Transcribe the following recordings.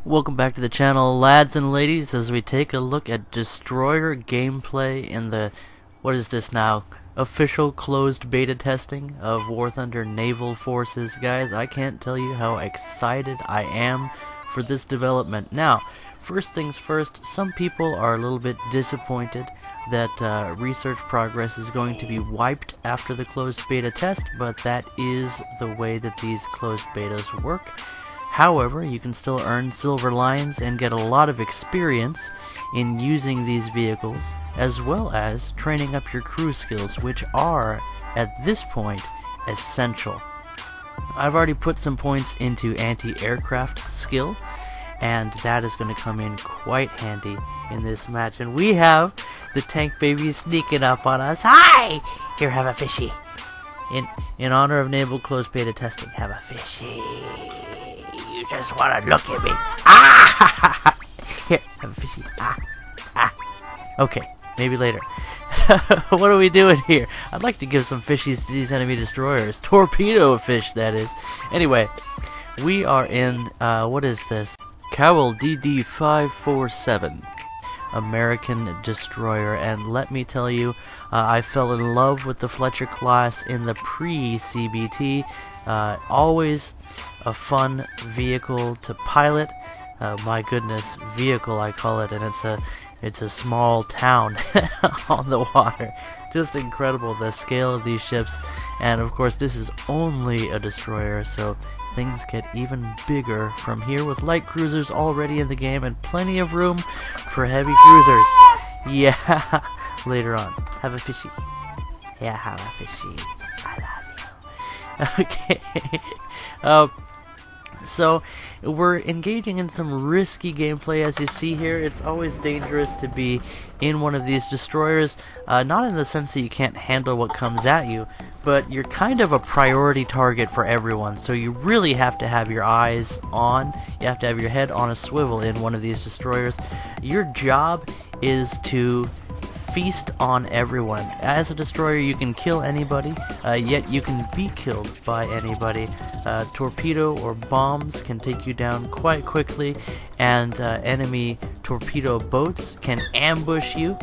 Welcome back to the channel, lads and ladies, as we take a look at destroyer gameplay in the, what is this now, official closed beta testing of War Thunder Naval Forces. Guys, I can't tell you how excited I am for this development. Now, first things first, some people are a little bit disappointed that research progress is going to be wiped after the closed beta test, but that is the way that these closed betas work. However, you can still earn silver lions and get a lot of experience in using these vehicles, as well as training up your crew skills, which are, at this point, essential. I've already put some points into anti-aircraft skill, and that is going to come in quite handy in this match. And we have the tank baby sneaking up on us. Hi! Here, have a fishy. In honor of Naval closed beta testing, have a fishy. You just want to look at me. Ah! Here, have a fishy. Okay, maybe later. What are we doing here? I'd like to give some fishies to these enemy destroyers. Torpedo fish, that is. Anyway, we are in, what is this? Cowell DD-547. American destroyer, and let me tell you, I fell in love with the Fletcher class in the pre-CBT. Always a fun vehicle to pilot. My goodness, vehicle I call it, and it's a small town on the water. Just incredible, the scale of these ships, and of course this is only a destroyer, so things get even bigger from here with light cruisers already in the game and plenty of room for heavy cruisers. Yeah, later on. Have a fishy. Yeah, have a fishy. I love you. Okay. So, we're engaging in some risky gameplay. As you see here, it's always dangerous to be in one of these destroyers, not in the sense that you can't handle what comes at you, but you're kind of a priority target for everyone, so you really have to have your eyes on, you have to have your head on a swivel in one of these destroyers. Your job is to feast on everyone. As a destroyer, you can kill anybody, yet you can be killed by anybody. Torpedo or bombs can take you down quite quickly, and enemy torpedo boats can ambush you.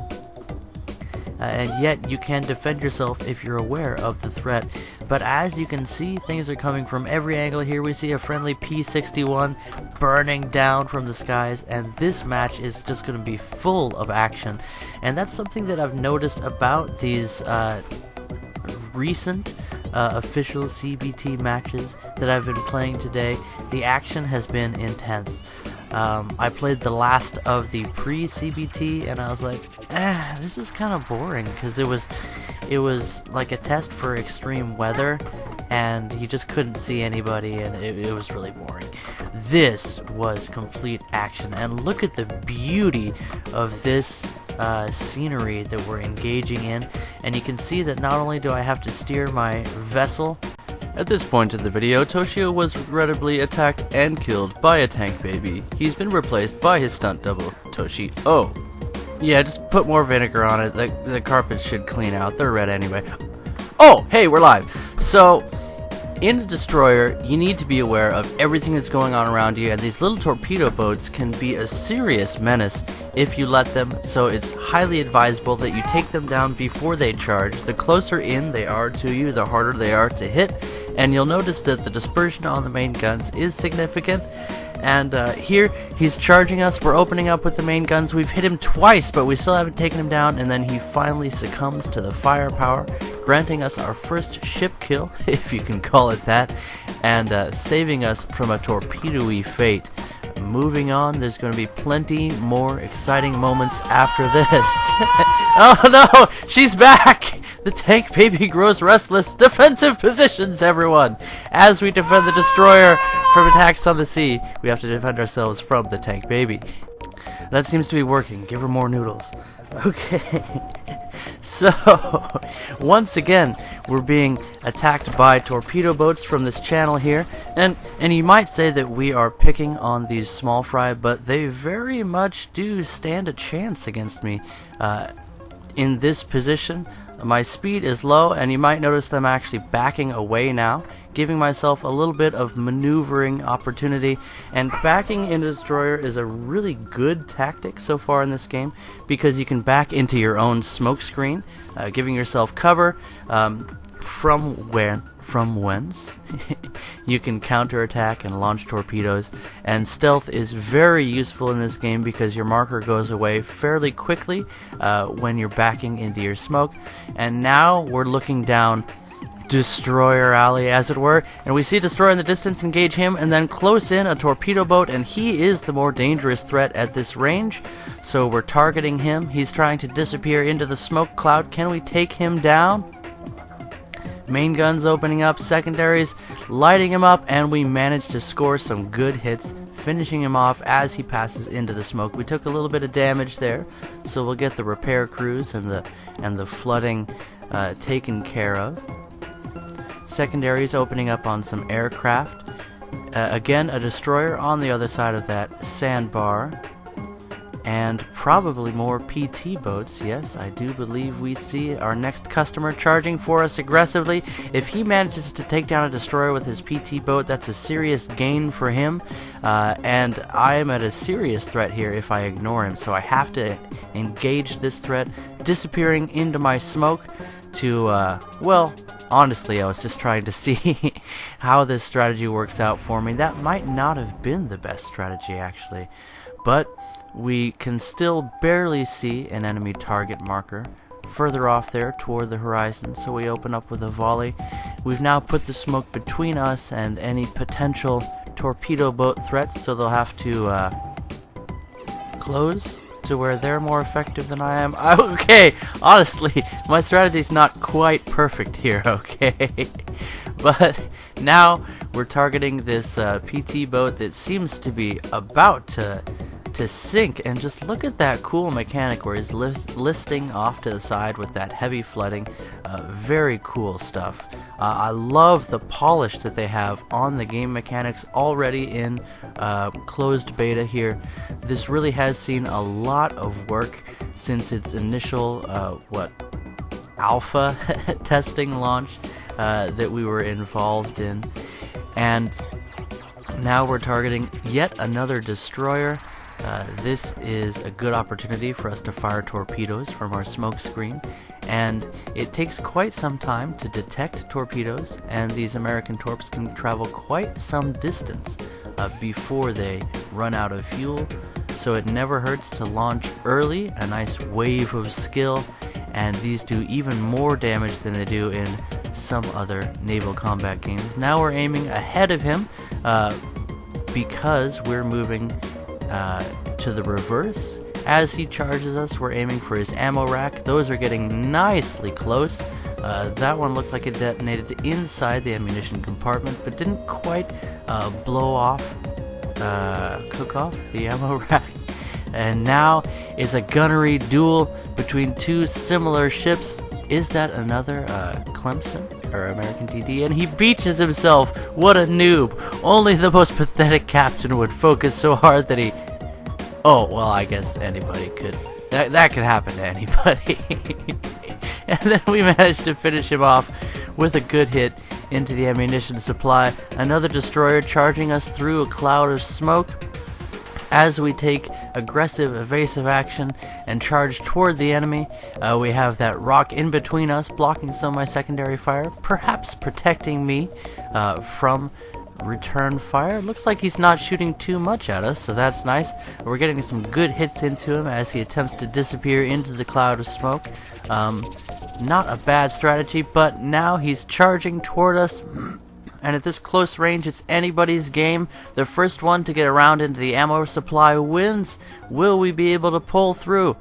And yet you can defend yourself if you're aware of the threat. But as you can see, things are coming from every angle. Here we see a friendly P-61 burning down from the skies, and this match is just going to be full of action. And that's something that I've noticed about these recent official CBT matches that I've been playing today. The action has been intense. I played the last of the pre-CBT and I was like, this is kind of boring, because it was like a test for extreme weather and you just couldn't see anybody, and it was really boring. This was complete action, and look at the beauty of this scenery that we're engaging in, and you can see that not only do I have to steer my vessel. At this point in the video, Toshio was regrettably attacked and killed by a tank baby. He's been replaced by his stunt double, Toshi. Oh, yeah, just put more vinegar on it. The carpet should clean out. They're red anyway. Oh, hey, we're live. So, in a destroyer, you need to be aware of everything that's going on around you, and these little torpedo boats can be a serious menace if you let them, so it's highly advisable that you take them down before they charge. The closer in they are to you, the harder they are to hit. And you'll notice that the dispersion on the main guns is significant. And here, he's charging us. We're opening up with the main guns. We've hit him twice, but we still haven't taken him down. And then he finally succumbs to the firepower, granting us our first ship kill, if you can call it that, and saving us from a torpedo-y fate. Moving on, there's going to be plenty more exciting moments after this. Oh no, she's back! The tank baby grows restless. Defensive positions, everyone! As we defend the destroyer from attacks on the sea, we have to defend ourselves from the tank baby. That seems to be working. Give her more noodles. Okay. So, once again, we're being attacked by torpedo boats from this channel here, and you might say that we are picking on these small fry, but they very much do stand a chance against me. In this position, My speed is low, and you might notice that I'm actually backing away now, giving myself a little bit of maneuvering opportunity. And backing into destroyer is a really good tactic so far in this game, because you can back into your own smoke screen, giving yourself cover from whence you can counterattack and launch torpedoes. And stealth is very useful in this game because your marker goes away fairly quickly when you're backing into your smoke. And now we're looking down destroyer alley, as it were, and we see destroyer in the distance, engage him, and then close in a torpedo boat, and he is the more dangerous threat at this range, so we're targeting him. He's trying to disappear into the smoke cloud. Can we take him down? Main guns opening up, secondaries lighting him up, and we managed to score some good hits, finishing him off as he passes into the smoke. We took a little bit of damage there, so we'll get the repair crews and the flooding taken care of. Secondaries opening up on some aircraft. Again, a destroyer on the other side of that sandbar. And probably more PT boats. Yes, I do believe we see our next customer charging for us aggressively. If he manages to take down a destroyer with his PT boat, that's a serious gain for him. And I am at a serious threat here if I ignore him. So I have to engage this threat, disappearing into my smoke to, well, honestly, I was just trying to see how this strategy works out for me. That might not have been the best strategy, actually. But we can still barely see an enemy target marker further off there toward the horizon, so we open up with a volley. We've now put the smoke between us and any potential torpedo boat threats, so they'll have to close to where they're more effective than I am. Okay, honestly, my strategy's not quite perfect here, okay? But now we're targeting this PT boat that seems to be about to sink, and just look at that cool mechanic where he's listing off to the side with that heavy flooding. Very cool stuff. I love the polish that they have on the game mechanics already in closed beta here. This really has seen a lot of work since its initial alpha testing launch that we were involved in, and now we're targeting yet another destroyer. This is a good opportunity for us to fire torpedoes from our smoke screen, and it takes quite some time to detect torpedoes, and these American torps can travel quite some distance before they run out of fuel, so it never hurts to launch early, a nice wave of skill, and these do even more damage than they do in some other naval combat games. Now we're aiming ahead of him because we're moving to the reverse. As he charges us, we're aiming for his ammo rack. Those are getting nicely close. That one looked like it detonated inside the ammunition compartment, but didn't quite cook off the ammo rack. And now is a gunnery duel between two similar ships. Is that another Clemson or American DD? And he beaches himself. What a noob. Only the most pathetic captain would focus so hard that he... Oh, well, I guess anybody could. That could happen to anybody. And then we managed to finish him off with a good hit into the ammunition supply. Another destroyer charging us through a cloud of smoke. As we take aggressive evasive action and charge toward the enemy, we have that rock in between us, blocking some of my secondary fire, perhaps protecting me from return fire. Looks like he's not shooting too much at us, so that's nice. We're getting some good hits into him as he attempts to disappear into the cloud of smoke. Not a bad strategy, but now he's charging toward us. And at this close range, it's anybody's game. The first one to get around into the ammo supply wins. Will we be able to pull through?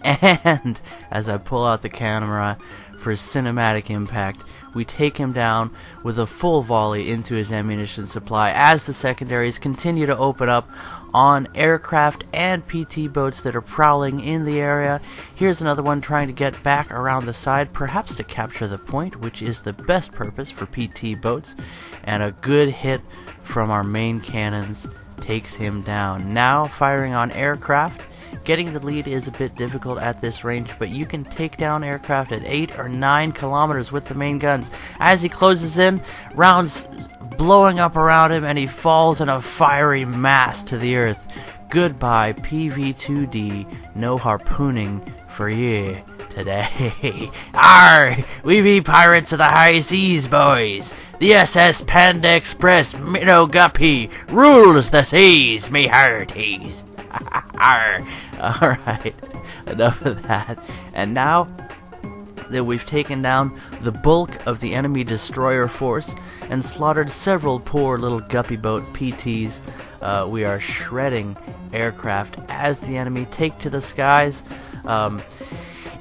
And as I pull out the camera for cinematic impact, we take him down with a full volley into his ammunition supply as the secondaries continue to open up on aircraft and PT boats that are prowling in the area. Here's another one trying to get back around the side, perhaps to capture the point, which is the best purpose for PT boats. And a good hit from our main cannons takes him down. Now firing on aircraft, Getting the lead is a bit difficult at this range, but you can take down aircraft at 8 or 9 kilometers with the main guns. As he closes in, rounds blowing up around him, and he falls in a fiery mass to the earth. Goodbye, PV2D. No harpooning for ye today. Arr! We be pirates of the high seas, boys. The SS Panda Express Minnow Guppy rules the seas, me hearties. Arr! Alright, enough of that. And now that we've taken down the bulk of the enemy destroyer force and slaughtered several poor little guppy boat PTs, we are shredding aircraft as the enemy take to the skies.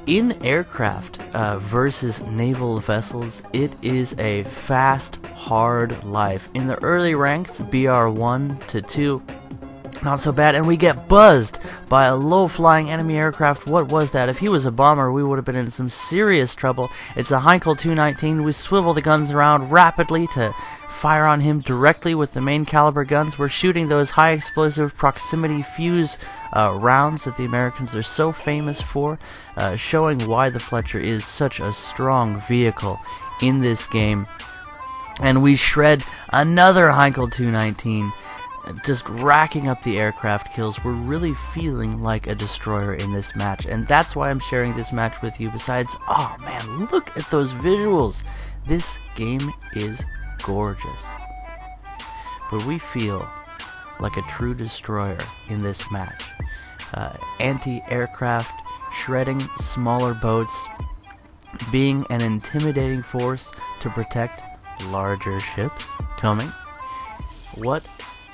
In aircraft versus naval vessels, it is a fast, hard life. In the early ranks, BR1 to 2, not so bad, and we get buzzed by a low-flying enemy aircraft. What was that? If he was a bomber, we would have been in some serious trouble. It's a Heinkel 219. We swivel the guns around rapidly to fire on him directly with the main caliber guns. We're shooting those high-explosive proximity fuse rounds that the Americans are so famous for, showing why the Fletcher is such a strong vehicle in this game. And we shred another Heinkel 219, just racking up the aircraft kills. We're really feeling like a destroyer in this match, and that's why I'm sharing this match with you. Besides, oh man, look at those visuals. This game is gorgeous. But we feel like a true destroyer in this match. Anti-aircraft, shredding smaller boats, being an intimidating force to protect larger ships coming. What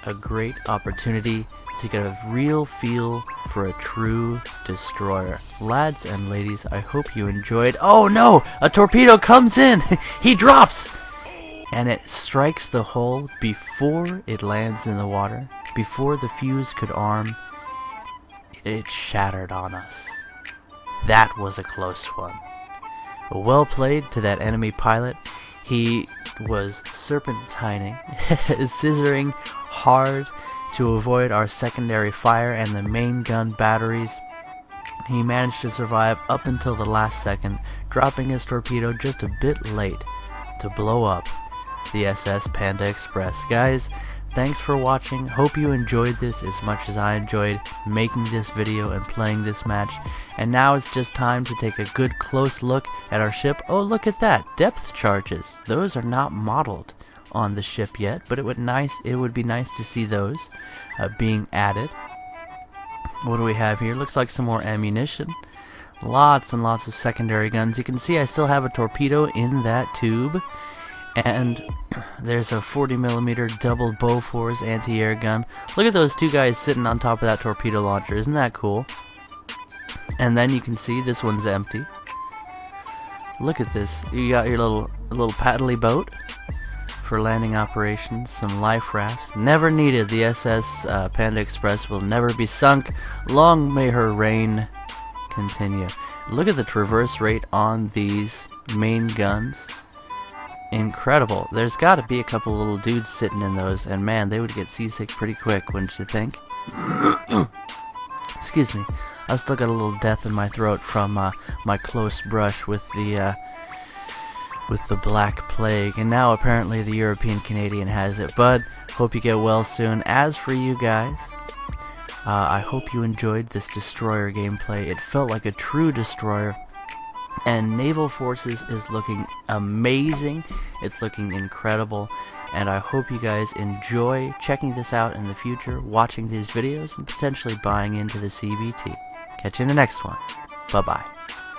a great opportunity to get a real feel for a true destroyer. Lads and ladies, I hope you enjoyed. Oh no! A torpedo comes in! He drops! And it strikes the hull before it lands in the water. Before the fuse could arm, it shattered on us. That was a close one. Well played to that enemy pilot. He was serpentining, scissoring hard to avoid our secondary fire and the main gun batteries. He managed to survive up until the last second, dropping his torpedo just a bit late to blow up the SS Panda Express. Guys, thanks for watching. Hope you enjoyed this as much as I enjoyed making this video and playing this match. And now it's just time to take a good close look at our ship. Oh, look at that, depth charges. Those are not modeled on the ship yet, but it would be nice to see those being added. What do we have here? Looks like some more ammunition. Lots and lots of secondary guns. You can see I still have a torpedo in that tube. And there's a 40mm double Bofors anti-air gun. Look at those two guys sitting on top of that torpedo launcher. Isn't that cool? And then you can see this one's empty. Look at this. You got your little paddly boat for landing operations. Some life rafts. Never needed. The SS Panda Express will never be sunk. Long may her reign continue. Look at the traverse rate on these main guns. Incredible. There's got to be a couple little dudes sitting in those, and man, they would get seasick pretty quick, wouldn't you think? Excuse me. I still got a little death in my throat from my close brush with the Black Plague, and now apparently the European Canadian has it. But hope you get well soon. As for you guys, I hope you enjoyed this destroyer gameplay. It felt like a true destroyer. And Naval Forces is looking amazing. It's looking incredible. And I hope you guys enjoy checking this out in the future, watching these videos, and potentially buying into the CBT. Catch you in the next one. Bye-bye.